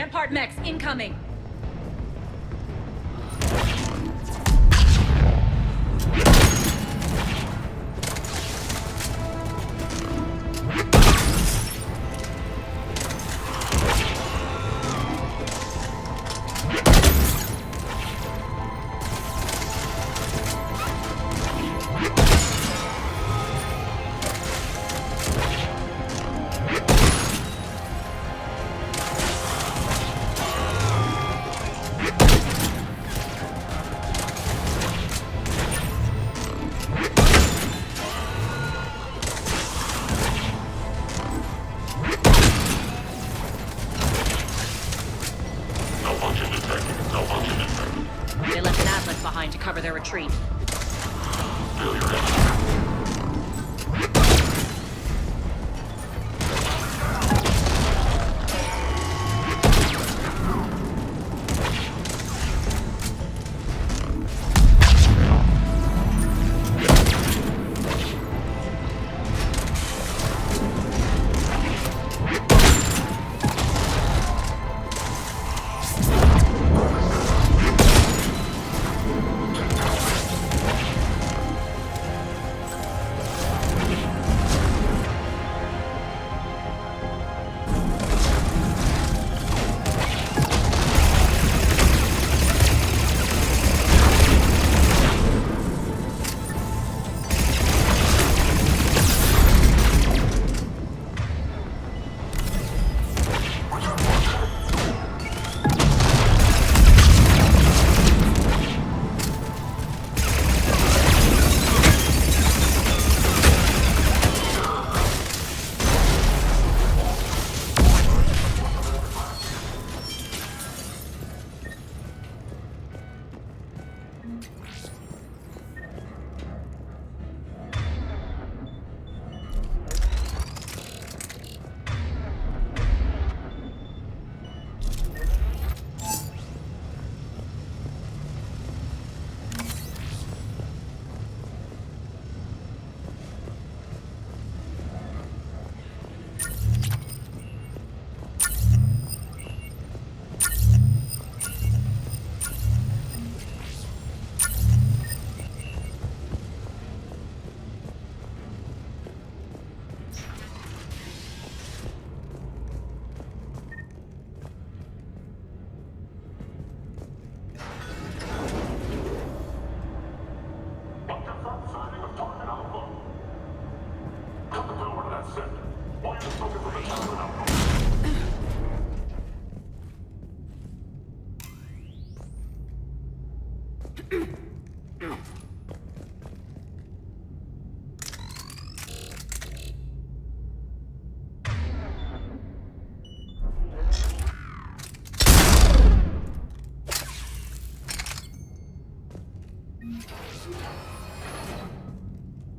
Rampart mechs incoming! They left an Atlas behind to cover their retreat.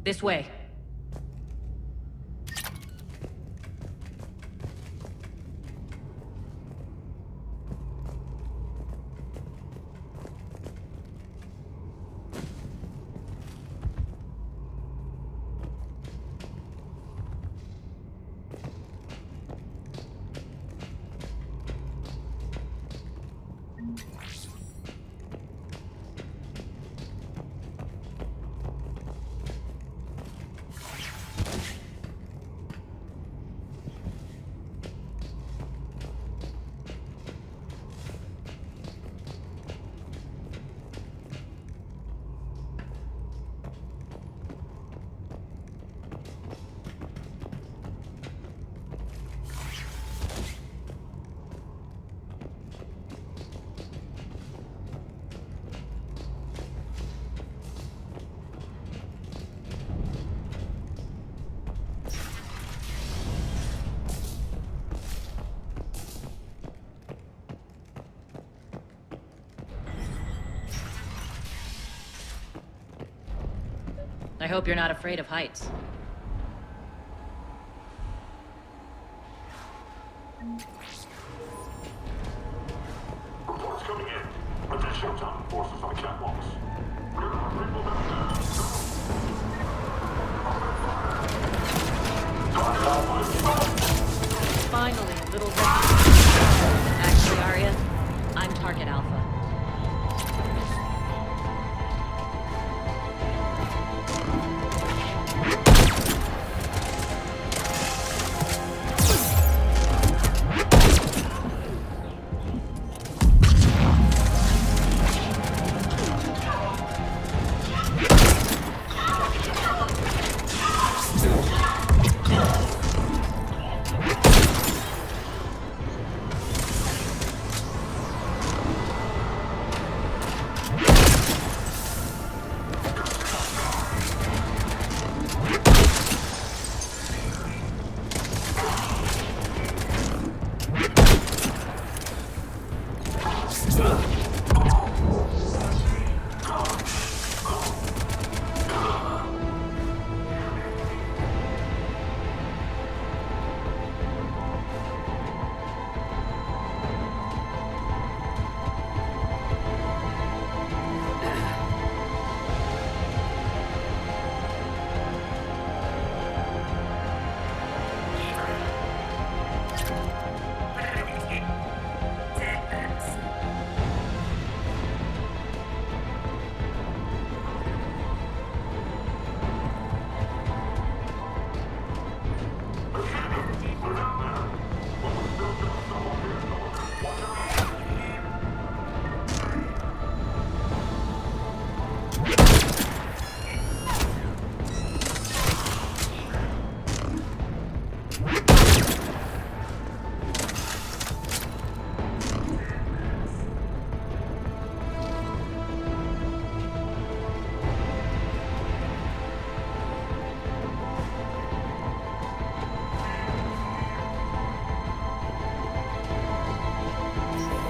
This way. I hope you're not afraid of heights. Reports coming in. Additional time forces on catwalks. Finally, a little recognition. Actually,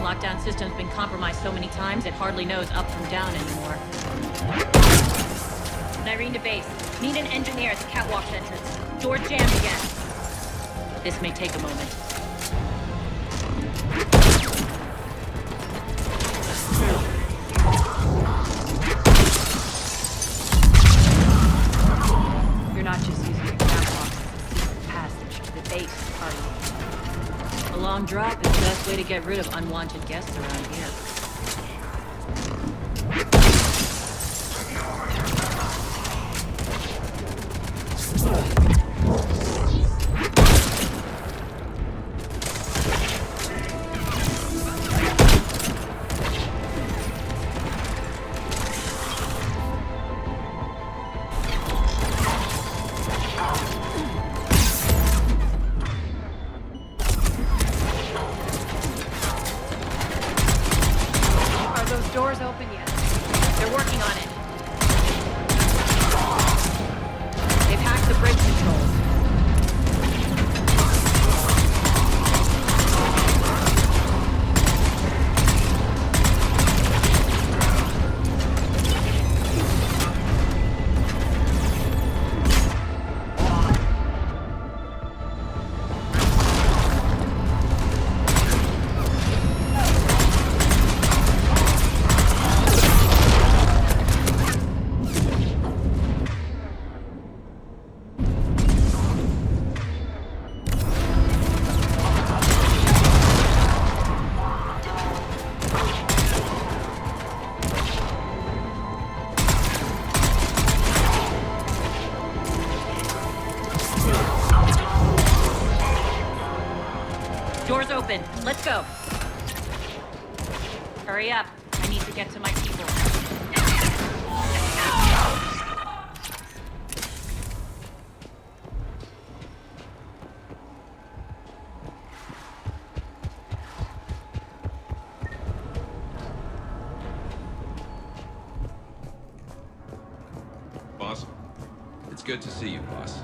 Lockdown system's been compromised so many times it hardly knows up from down anymore. Nyreen to base. Need an engineer at the catwalk entrance. Door jammed again. This may take a moment. You're not just using your catwalk as a passage to the base, are you? A long drop is the best way to get rid of unwanted guests around here. Doors open yet? They're working on it. They've hacked the bridge controls. Doors open. Let's go. Hurry up. I need to get to my people. Boss? It's good to see you, boss.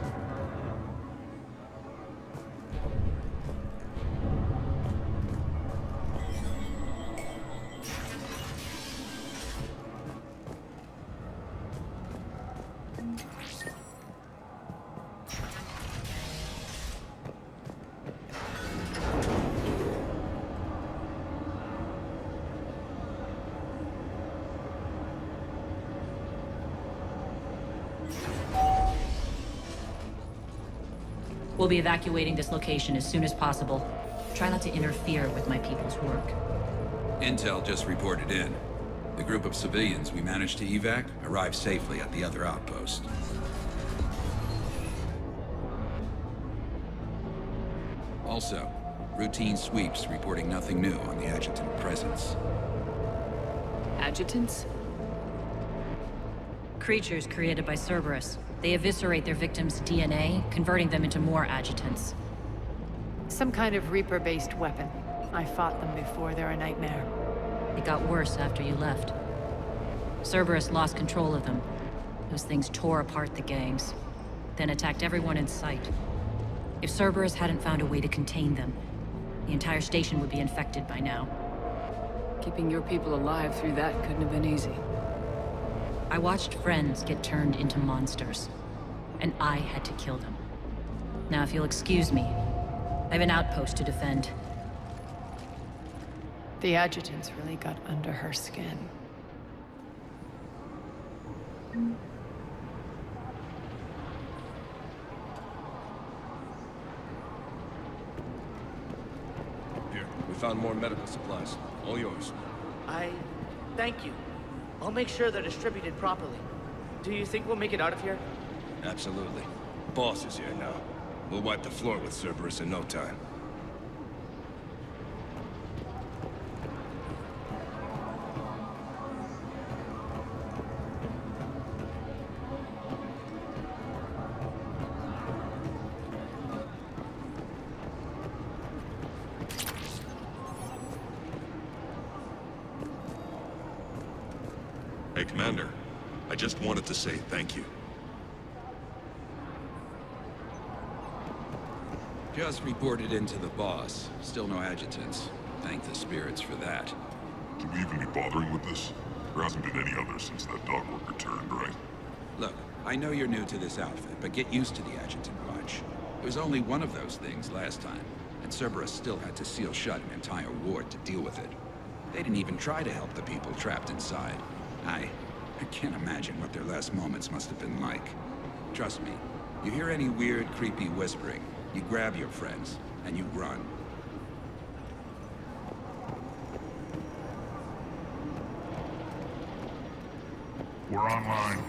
We'll be evacuating this location as soon as possible. Try not to interfere with my people's work. Intel just reported in. The group of civilians we managed to evac arrived safely at the other outpost. Also, routine sweeps reporting nothing new on the adjutant presence. Adjutants? Creatures created by Cerberus. They eviscerate their victims' DNA, converting them into more adjutants. Some kind of Reaper-based weapon. I fought them before, they're a nightmare. It got worse after you left. Cerberus lost control of them. Those things tore apart the gangs, then attacked everyone in sight. If Cerberus hadn't found a way to contain them, the entire station would be infected by now. Keeping your people alive through that couldn't have been easy. I watched friends get turned into monsters, and I had to kill them. Now, if you'll excuse me, I have an outpost to defend. The adjutants really got under her skin. Here, we found more medical supplies. All yours. Thank you. I'll make sure they're distributed properly. Do you think we'll make it out of here? Absolutely. Boss is here now. We'll wipe the floor with Cerberus in no time. Commander. I just wanted to say thank you. Just reported into the boss. Still no adjutants. Thank the spirits for that. Should we even be bothering with this? There hasn't been any other since that dog work returned, right? Look, I know you're new to this outfit, but get used to the adjutant watch. There was only one of those things last time, and Cerberus still had to seal shut an entire ward to deal with it. They didn't even try to help the people trapped inside. I can't imagine what their last moments must have been like. Trust me, you hear any weird, creepy whispering, you grab your friends, and you run. We're online.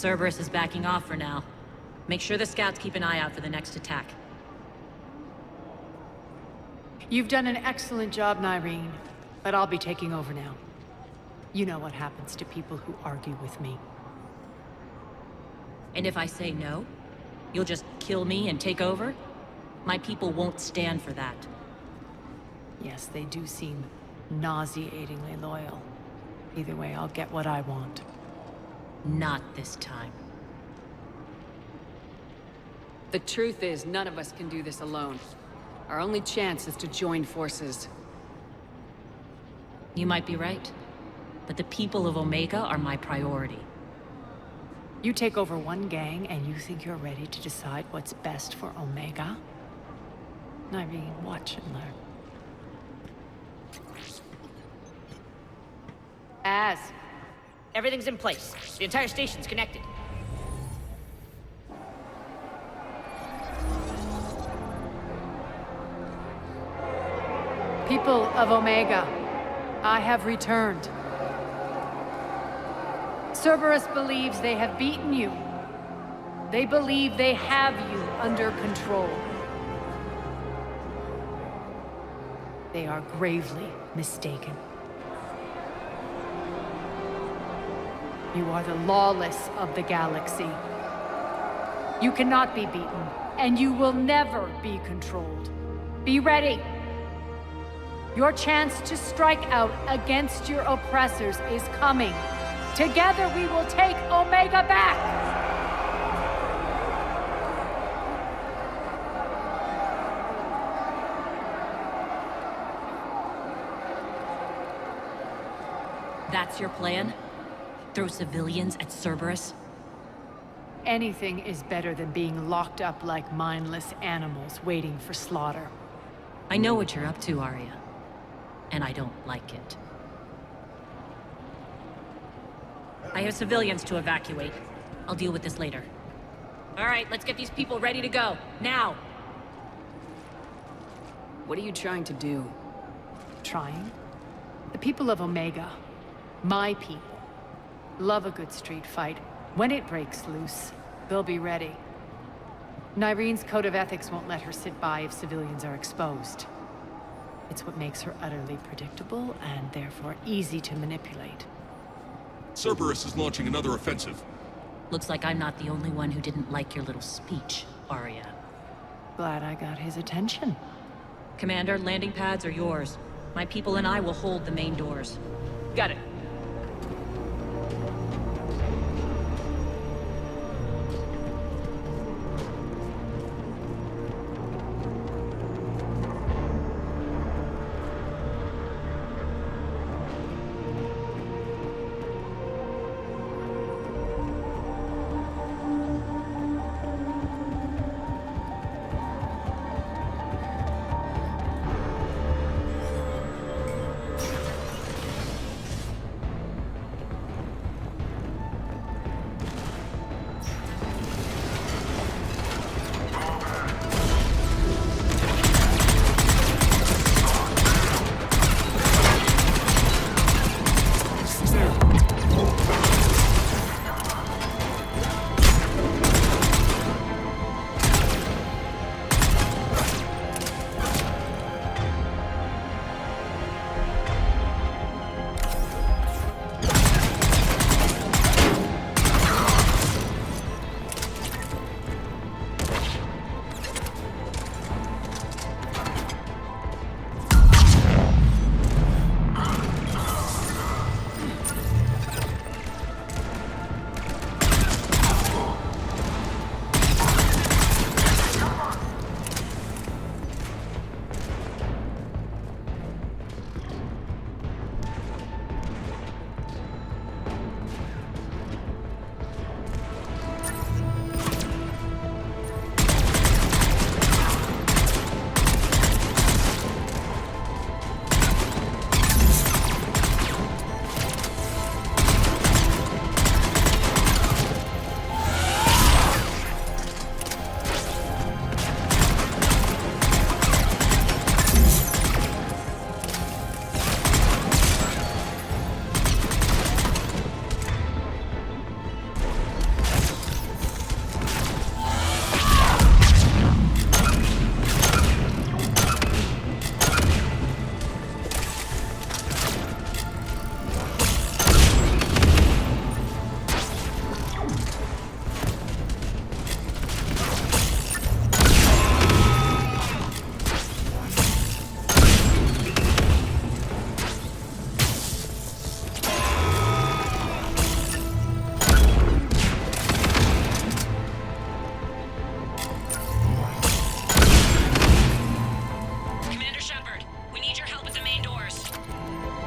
Cerberus is backing off for now. Make sure the scouts keep an eye out for the next attack. You've done an excellent job, Nyreen, but I'll be taking over now. You know what happens to people who argue with me. And if I say no, you'll just kill me and take over? My people won't stand for that. Yes, they do seem nauseatingly loyal. Either way, I'll get what I want. Not this time. The truth is, none of us can do this alone. Our only chance is to join forces. You might be right, but the people of Omega are my priority. You take over one gang and you think you're ready to decide what's best for Omega? Nyreen, watch and learn. Everything's in place. The entire station's connected. People of Omega, I have returned. Cerberus believes they have beaten you. They believe they have you under control. They are gravely mistaken. You are the lawless of the galaxy. You cannot be beaten, and you will never be controlled. Be ready. Your chance to strike out against your oppressors is coming. Together we will take Omega back! That's your plan? Throw civilians at Cerberus? Anything is better than being locked up like mindless animals waiting for slaughter. I know what you're up to, Arya. And I don't like it. I have civilians to evacuate. I'll deal with this later. All right, let's get these people ready to go. Now! What are you trying to do? Trying? The people of Omega, my people, love a good street fight. When it breaks loose, they'll be ready. Nyreen's code of ethics won't let her sit by if civilians are exposed. It's what makes her utterly predictable and therefore easy to manipulate. Cerberus is launching another offensive. Looks like I'm not the only one who didn't like your little speech, Arya. Glad I got his attention. Commander, landing pads are yours. My people and I will hold the main doors. Got it.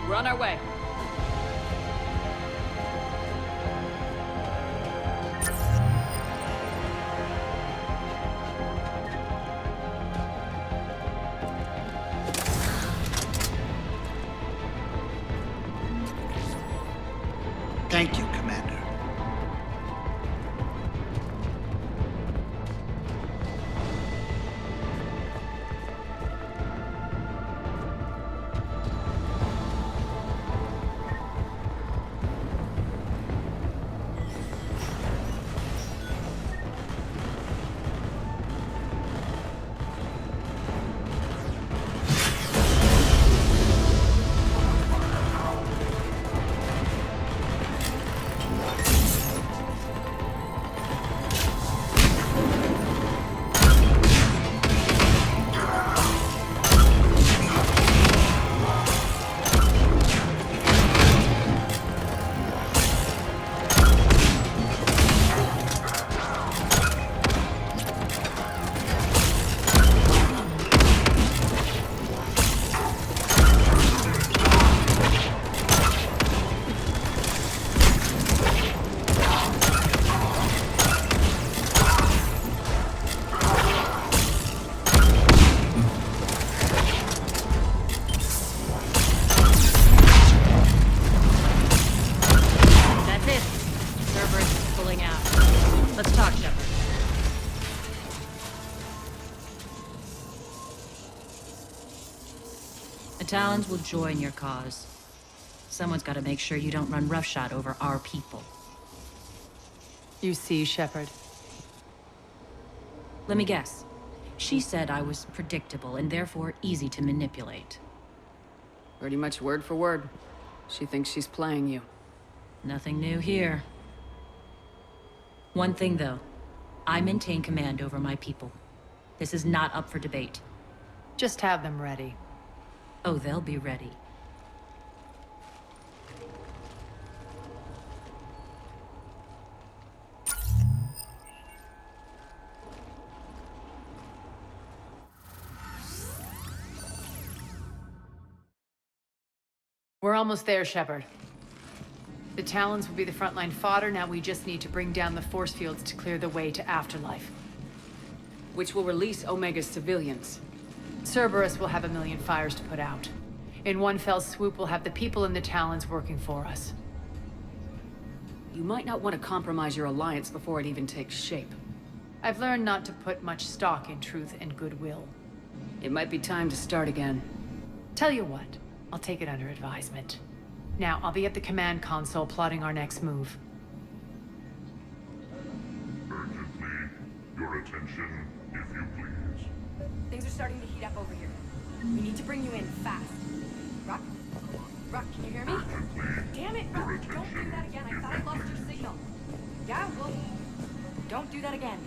We're on our way. Thank you, Commander. That's it. Cerberus is pulling out. Let's talk, Shepard. The Talons will join your cause. Someone's got to make sure you don't run roughshod over our people. You see, Shepard. Let me guess. She said I was predictable and therefore easy to manipulate. Pretty much word for word. She thinks she's playing you. Nothing new here. One thing, though. I maintain command over my people. This is not up for debate. Just have them ready. Oh, they'll be ready. We're almost there, Shepard. The Talons will be the frontline fodder, now we just need to bring down the force fields to clear the way to Afterlife. Which will release Omega's civilians. Cerberus will have a million fires to put out. In one fell swoop, we'll have the people in the Talons working for us. You might not want to compromise your alliance before it even takes shape. I've learned not to put much stock in truth and goodwill. It might be time to start again. Tell you what, I'll take it under advisement. Now, I'll be at the command console plotting our next move. Urgently, your attention, if you please. Things are starting to heat up over here. We need to bring you in fast. Rock? Rock, can you hear me? Urgently, Damn it, Rock! Don't do that again. I thought I lost your signal. Yeah, well, don't do that again.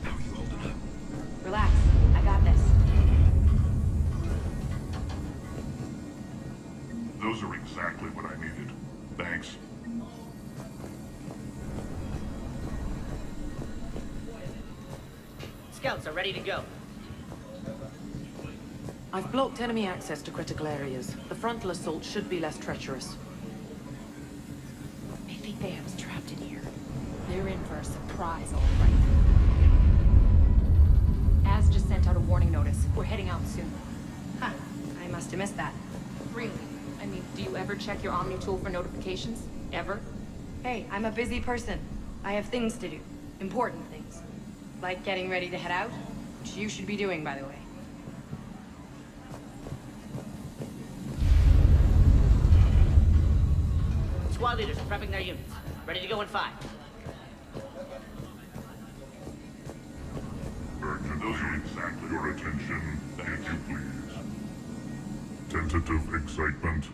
How are you holding up? Relax. I got this. Those are exactly what I needed. Thanks. Scouts are ready to go. I've blocked enemy access to critical areas. The frontal assault should be less treacherous. I think they have us trapped in here. They're in for a surprise, all right. Az just sent out a warning notice. We're heading out soon. Huh. I must have missed that. Really? I mean, do you ever check your Omni tool for notifications? Ever? Hey, I'm a busy person. I have things to do. Important things. Like getting ready to head out, which you should be doing, by the way. Squad leaders prepping their units. Ready to go in 5. Urgent, those are exactly your attention, if you please. Tentative excitement.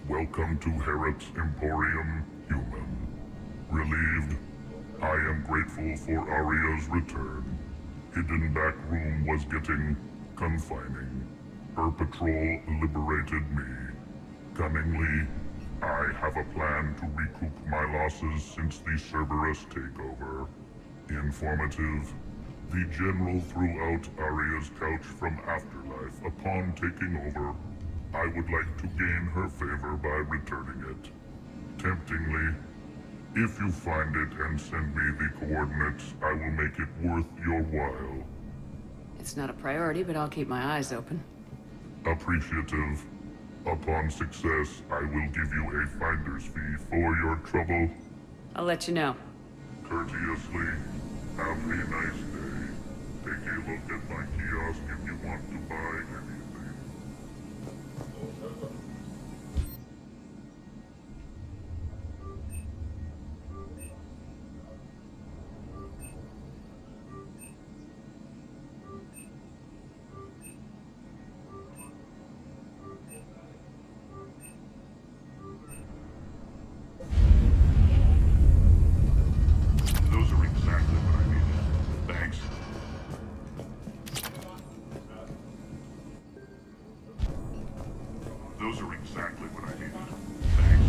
Welcome to Harrot's Emporium, human. Relieved. I am grateful for Aria's return. Hidden back room was getting confining. Her patrol liberated me. Cunningly, I have a plan to recoup my losses since the Cerberus takeover. Informative. The General threw out Aria's couch from Afterlife upon taking over. I would like to gain her favor by returning it. Temptingly, if you find it and send me the coordinates, I will make it worth your while. It's not a priority, but I'll keep my eyes open. Appreciative. Upon success, I will give you a finder's fee for your trouble. I'll let you know. Courteously, have a nice day. Take a look at my kiosk if you want to buy anything. Those are exactly what I needed. Thanks. Those are exactly what I needed. Thanks.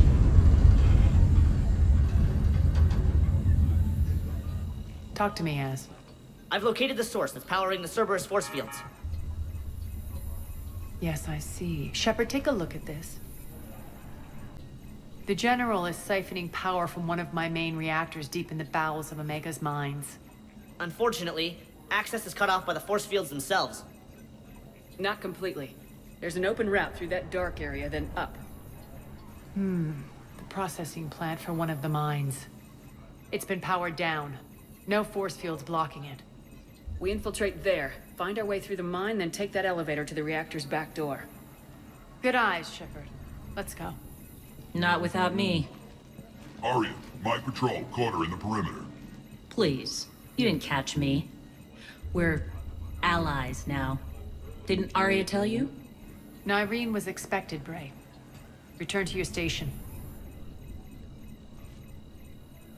Talk to me, Az. I've located the source that's powering the Cerberus force fields. Yes, I see. Shepard, take a look at this. The General is siphoning power from one of my main reactors deep in the bowels of Omega's mines. Unfortunately, access is cut off by the force fields themselves. Not completely. There's an open route through that dark area, then up. The processing plant for one of the mines. It's been powered down. No force fields blocking it. We infiltrate there, find our way through the mine, then take that elevator to the reactor's back door. Good eyes, Shepard. Let's go. Not without me. Arya, my patrol caught her in the perimeter. Please. You didn't catch me. We're allies now. Didn't Arya tell you? Nyreen was expected, Bray. Return to your station.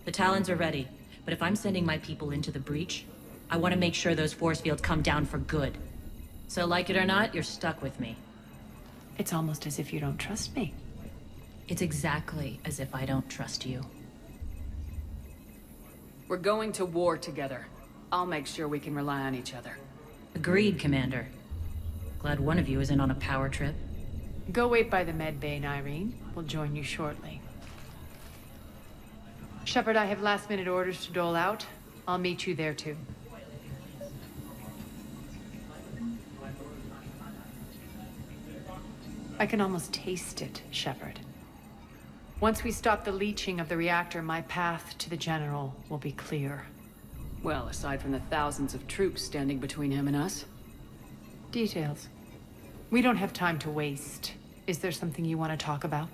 The Talons are ready, but if I'm sending my people into the breach, I want to make sure those force fields come down for good. So like it or not, you're stuck with me. It's almost as if you don't trust me. It's exactly as if I don't trust you. We're going to war together. I'll make sure we can rely on each other. Agreed, Commander. Glad one of you isn't on a power trip. Go wait by the med bay, Nyreen. We'll join you shortly. Shepard, I have last-minute orders to dole out. I'll meet you there, too. I can almost taste it, Shepard. Once we stop the leaching of the reactor, my path to the General will be clear. Well, aside from the thousands of troops standing between him and us. Details. We don't have time to waste. Is there something you want to talk about?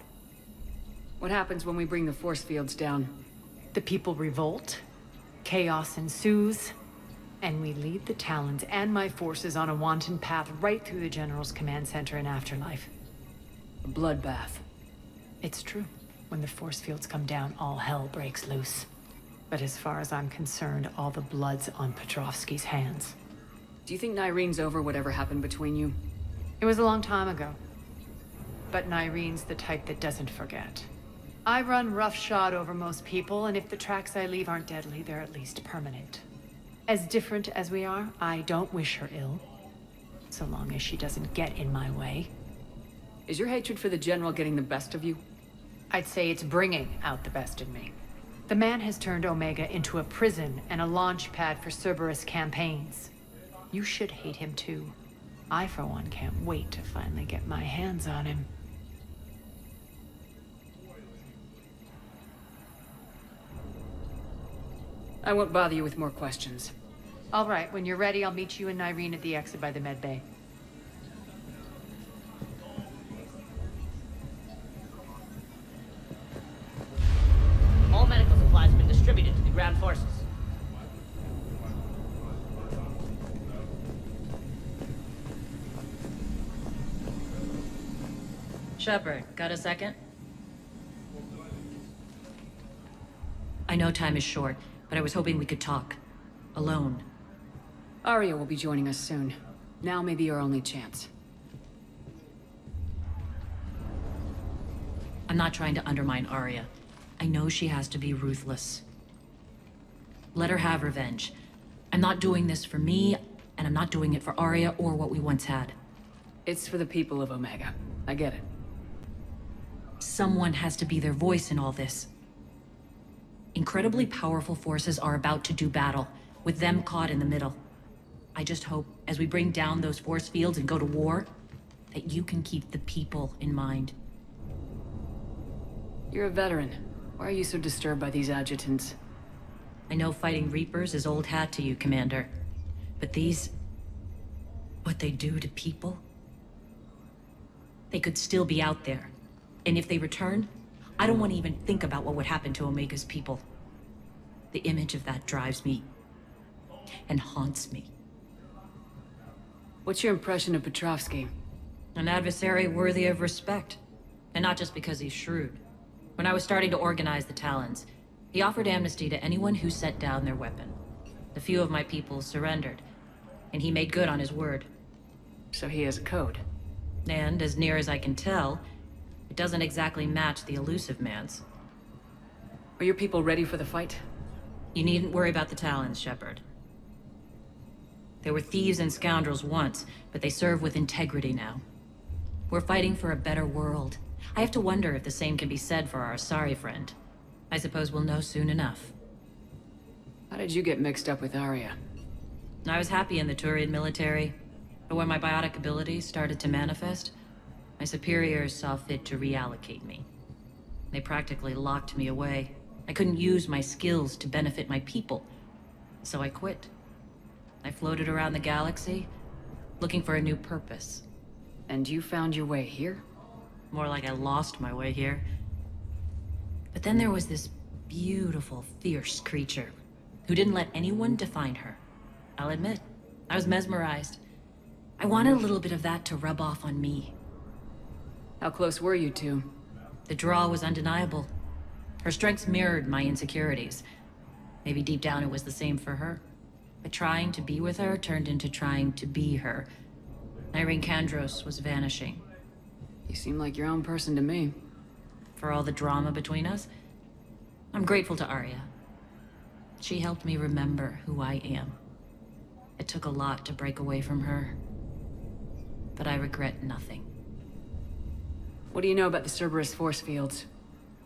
What happens when we bring the force fields down? The people revolt, chaos ensues, and we lead the Talons and my forces on a wanton path right through the General's command center and afterlife. A bloodbath. It's true. When the force fields come down, all hell breaks loose. But as far as I'm concerned, all the blood's on Petrovsky's hands. Do you think Nyreen's over whatever happened between you? It was a long time ago. But Nyreen's the type that doesn't forget. I run roughshod over most people, and if the tracks I leave aren't deadly, they're at least permanent. As different as we are, I don't wish her ill. So long as she doesn't get in my way. Is your hatred for the General getting the best of you? I'd say it's bringing out the best in me. The man has turned Omega into a prison and a launch pad for Cerberus campaigns. You should hate him too. I, for one, can't wait to finally get my hands on him. I won't bother you with more questions. All right, when you're ready, I'll meet you and Nyreen at the exit by the med bay. All medical supplies have been distributed to the ground forces. Shepard, got a second? I know time is short, but I was hoping we could talk. Alone. Arya will be joining us soon. Now may be our only chance. I'm not trying to undermine Arya. I know she has to be ruthless. Let her have revenge. I'm not doing this for me, and I'm not doing it for Arya or what we once had. It's for the people of Omega. I get it. Someone has to be their voice in all this. Incredibly powerful forces are about to do battle, with them caught in the middle. I just hope, as we bring down those force fields and go to war, that you can keep the people in mind. You're a veteran. Why are you so disturbed by these adjutants? I know fighting Reapers is old hat to you, Commander. But these... what they do to people? They could still be out there. And if they return, I don't want to even think about what would happen to Omega's people. The image of that drives me and haunts me. What's your impression of Petrovsky? An adversary worthy of respect. And not just because he's shrewd. When I was starting to organize the Talons, he offered amnesty to anyone who set down their weapon. A few of my people surrendered, and he made good on his word. So he has a code. And, as near as I can tell, it doesn't exactly match the Elusive Man's. Are your people ready for the fight? You needn't worry about the Talons, Shepard. They were thieves and scoundrels once, but they serve with integrity now. We're fighting for a better world. I have to wonder if the same can be said for our Asari friend. I suppose we'll know soon enough. How did you get mixed up with Arya? I was happy in the Turian military, but when my biotic abilities started to manifest, my superiors saw fit to reallocate me. They practically locked me away. I couldn't use my skills to benefit my people, so I quit. I floated around the galaxy, looking for a new purpose. And you found your way here? More like I lost my way here. But then there was this beautiful, fierce creature who didn't let anyone define her. I'll admit, I was mesmerized. I wanted a little bit of that to rub off on me. How close were you two? The draw was undeniable. Her strengths mirrored my insecurities. Maybe deep down it was the same for her. But trying to be with her turned into trying to be her. Irene Kandros was vanishing. You seem like your own person to me. For all the drama between us, I'm grateful to Arya. She helped me remember who I am. It took a lot to break away from her, but I regret nothing. What do you know about the Cerberus force fields?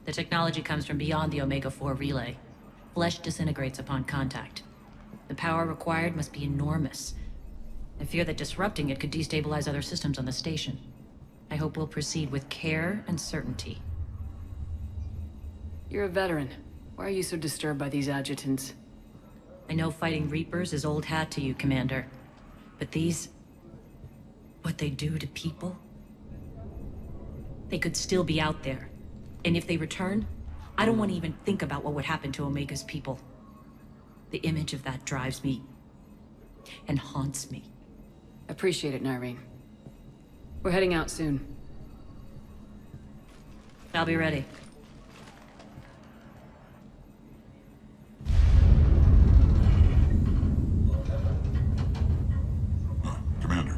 The technology comes from beyond the Omega-4 relay. Flesh disintegrates upon contact. The power required must be enormous. I fear that disrupting it could destabilize other systems on the station. I hope we'll proceed with care and certainty. You're a veteran. Why are you so disturbed by these adjutants? I know fighting Reapers is old hat to you, Commander. But these... what they do to people? They could still be out there. And if they return, I don't want to even think about what would happen to Omega's people. The image of that drives me and haunts me. Appreciate it, Nyreen. We're heading out soon. I'll be ready. Commander.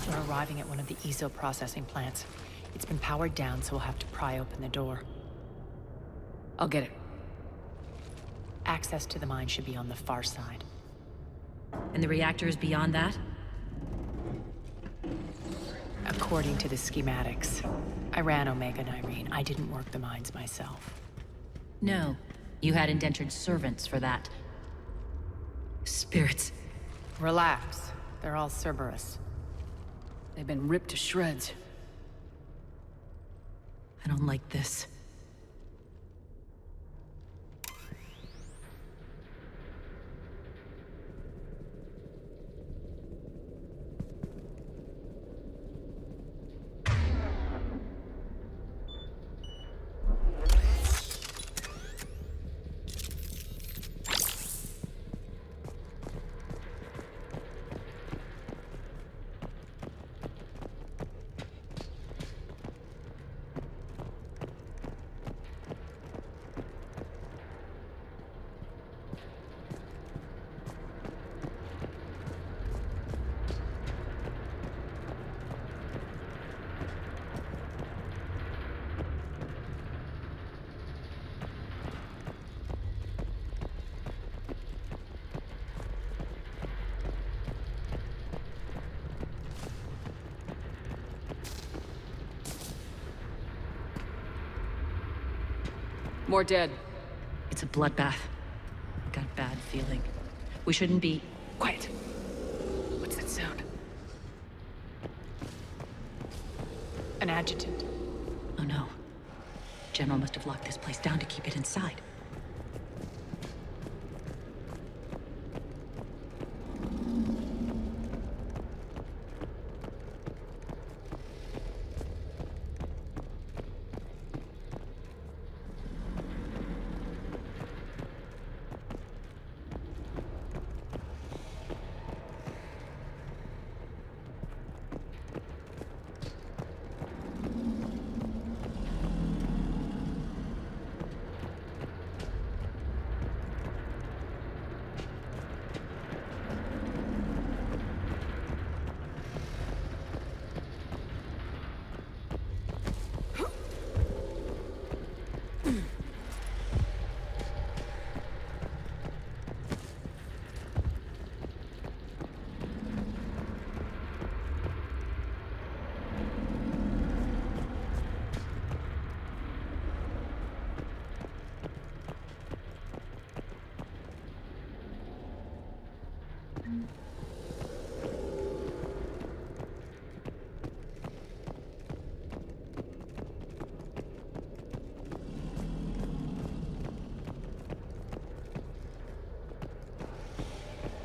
We're arriving at one of the ESO processing plants. It's been powered down, so we'll have to pry open the door. I'll get it. Access to the mine should be on the far side. And the reactor is beyond that? According to the schematics. I ran Omega, Nyreen. I didn't work the mines myself. No. You had indentured servants for that. Spirits. Relax. They're all Cerberus. They've been ripped to shreds. I don't like this. More dead. It's a bloodbath. Got a bad feeling. We shouldn't be... Quiet. What's that sound? An adjutant. Oh no. General must have locked this place down to keep it inside.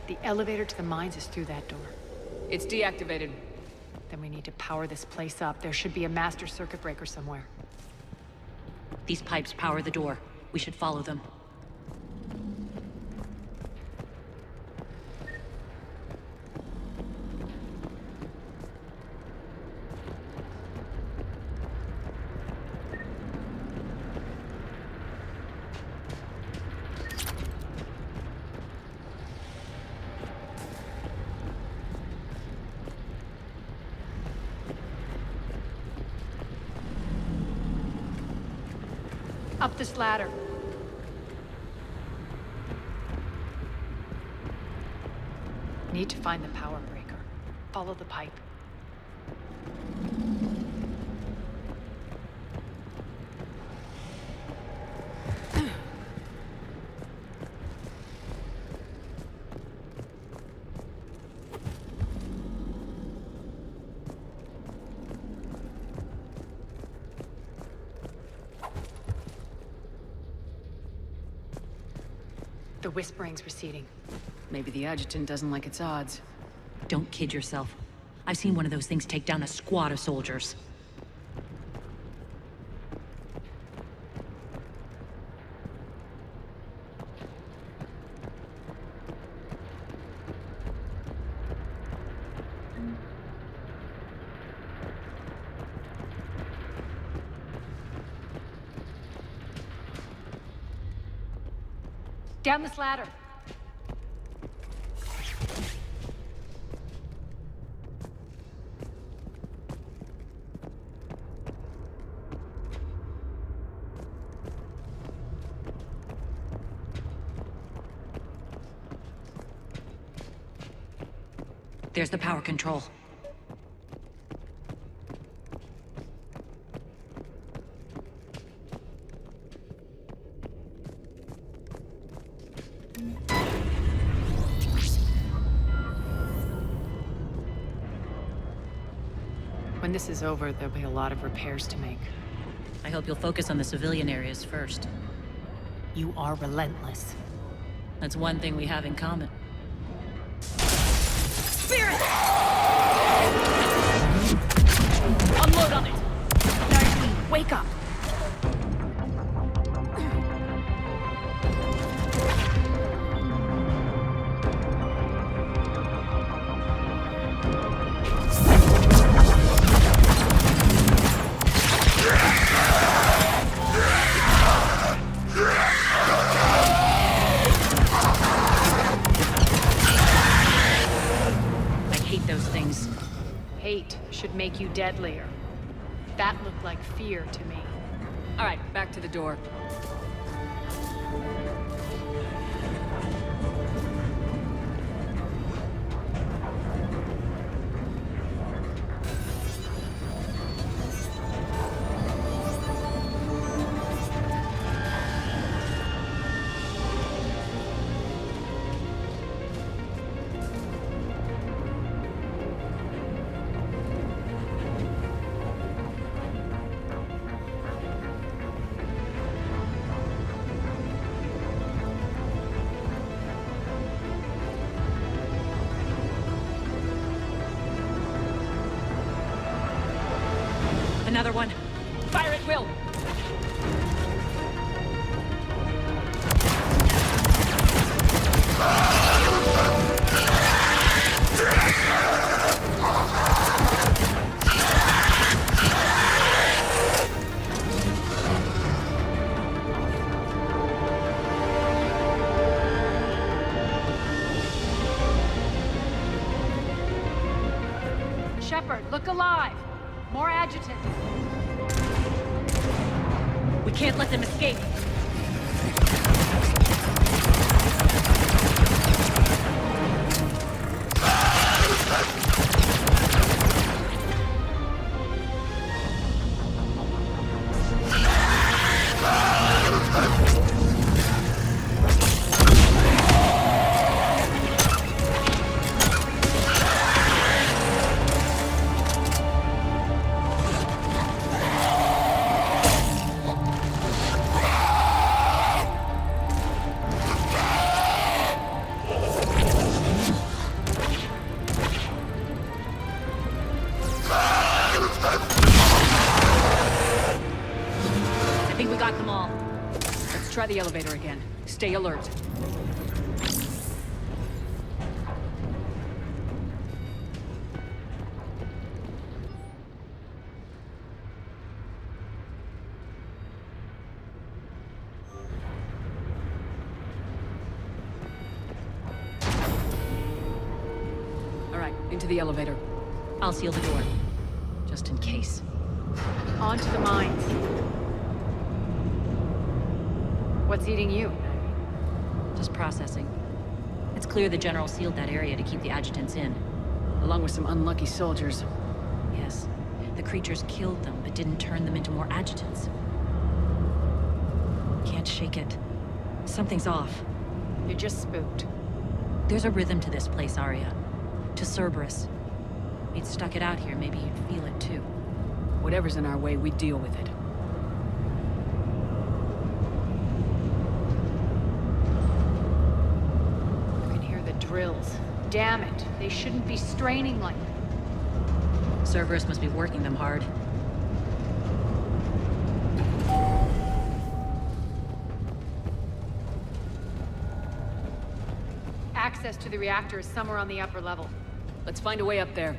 The elevator to the mines is through that door. It's deactivated. Then we need to power this place up. There should be a master circuit breaker somewhere. These pipes power the door. We should follow them. Up this ladder. Need to find the power breaker. Follow the pipe. The whispering's receding. Maybe the adjutant doesn't like its odds. Don't kid yourself. I've seen one of those things take down a squad of soldiers. Down this ladder. There's the power control. When this is over, there'll be a lot of repairs to make. I hope you'll focus on the civilian areas first. You are relentless. That's one thing we have in common. Spirit! Unload on it! Nightwing, wake up! Hate should make you deadlier. That looked like fear to me. All right, back to the door. Another one. Fire at will! Shepard, look alive! More adjutants! We can't let them escape. I think we got them all. Let's try the elevator again. Stay alert. All right, into the elevator. I'll seal the door. Just in case. On to the mines. What's eating you? Just processing. It's clear the General sealed that area to keep the adjutants in. Along with some unlucky soldiers. Yes. The creatures killed them, but didn't turn them into more adjutants. Can't shake it. Something's off. You're just spooked. There's a rhythm to this place, Arya. To Cerberus. He'd stuck it out here, maybe you'd feel it too. Whatever's in our way, we deal with it. You can hear the drills. Damn it, they shouldn't be straining like that. Cerberus must be working them hard. Access to the reactor is somewhere on the upper level. Let's find a way up there.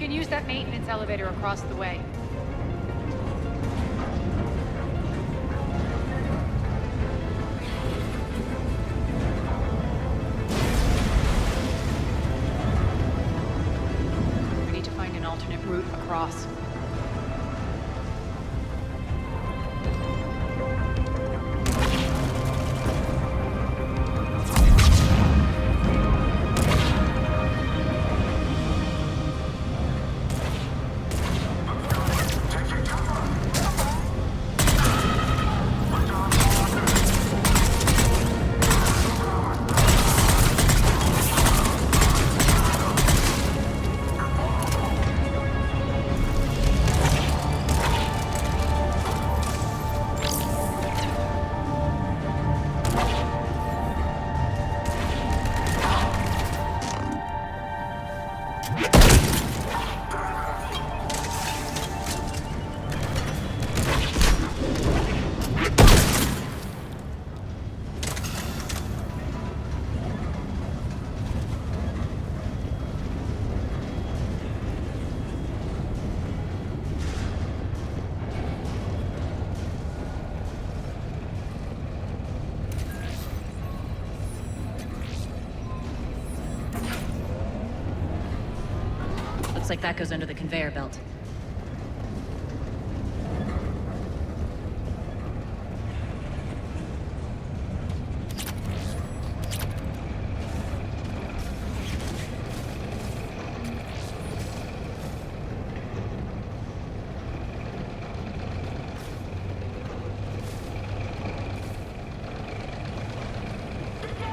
Use that maintenance elevator across the way. Looks like that goes under the conveyor belt.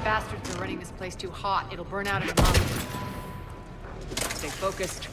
Bastards are running this place too hot. It'll burn out in a month. Stay focused.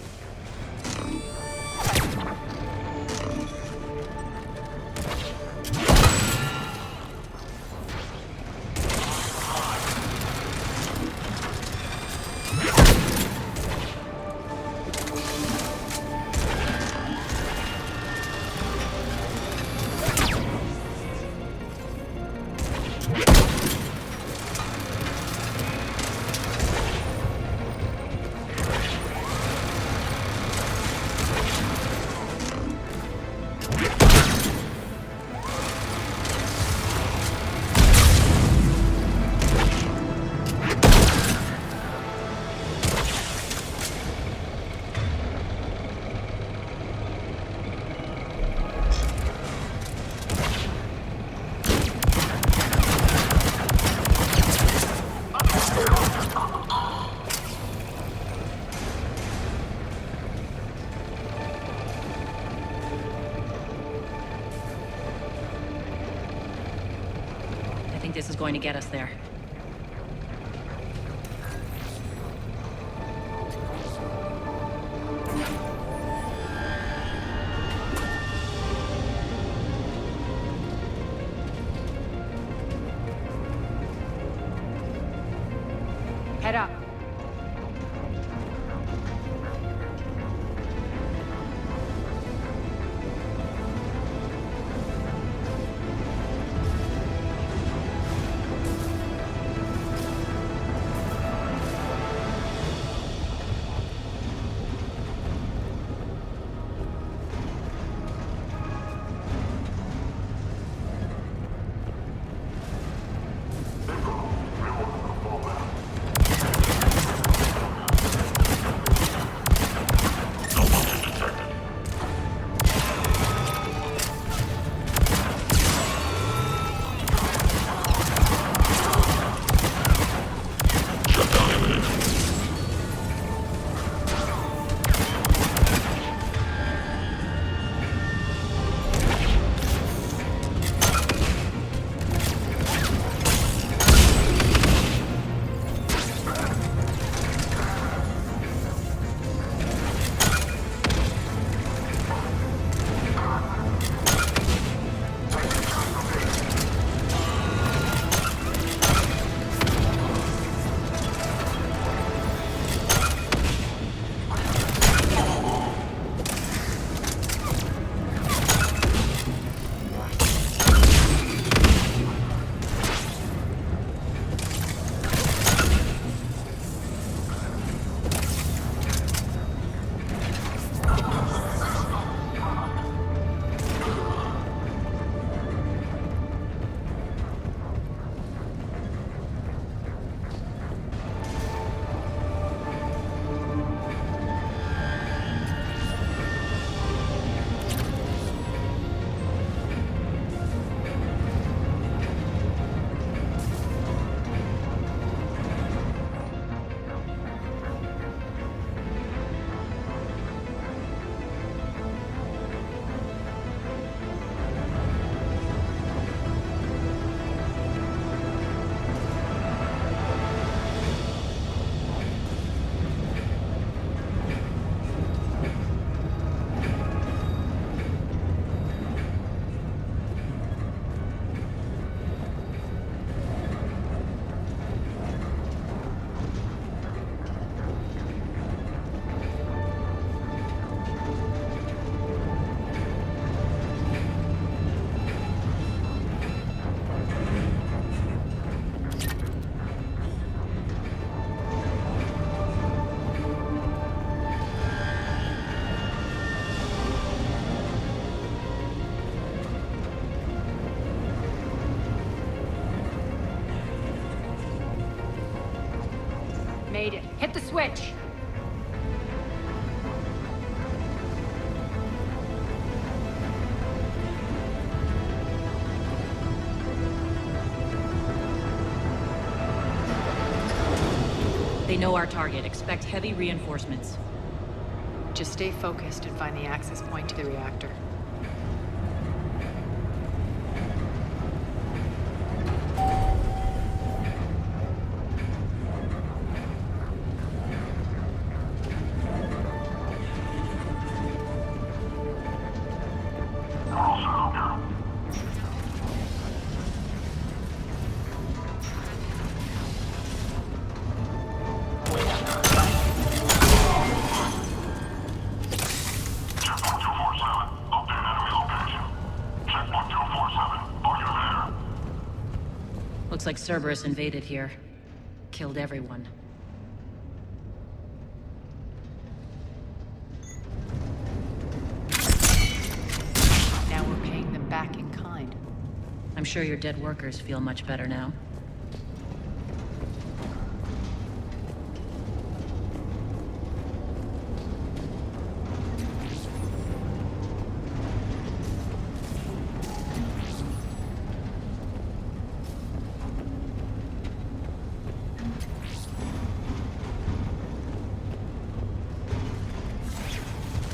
I think this is going to get us there. Head up. Made it. Hit the switch. They know our target. Expect heavy reinforcements. Just stay focused and find the access point to the reactor. Looks like Cerberus invaded here. Killed everyone. Now we're paying them back in kind. I'm sure your dead workers feel much better now.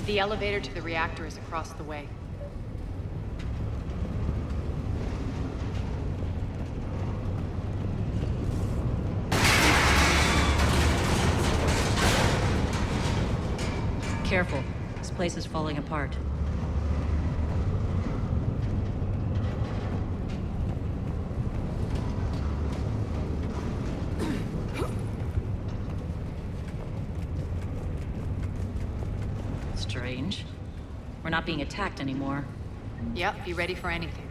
The elevator to the reactor is across the way. Careful. This place is falling apart. Strange. We're not being attacked anymore. Yep, be ready for anything.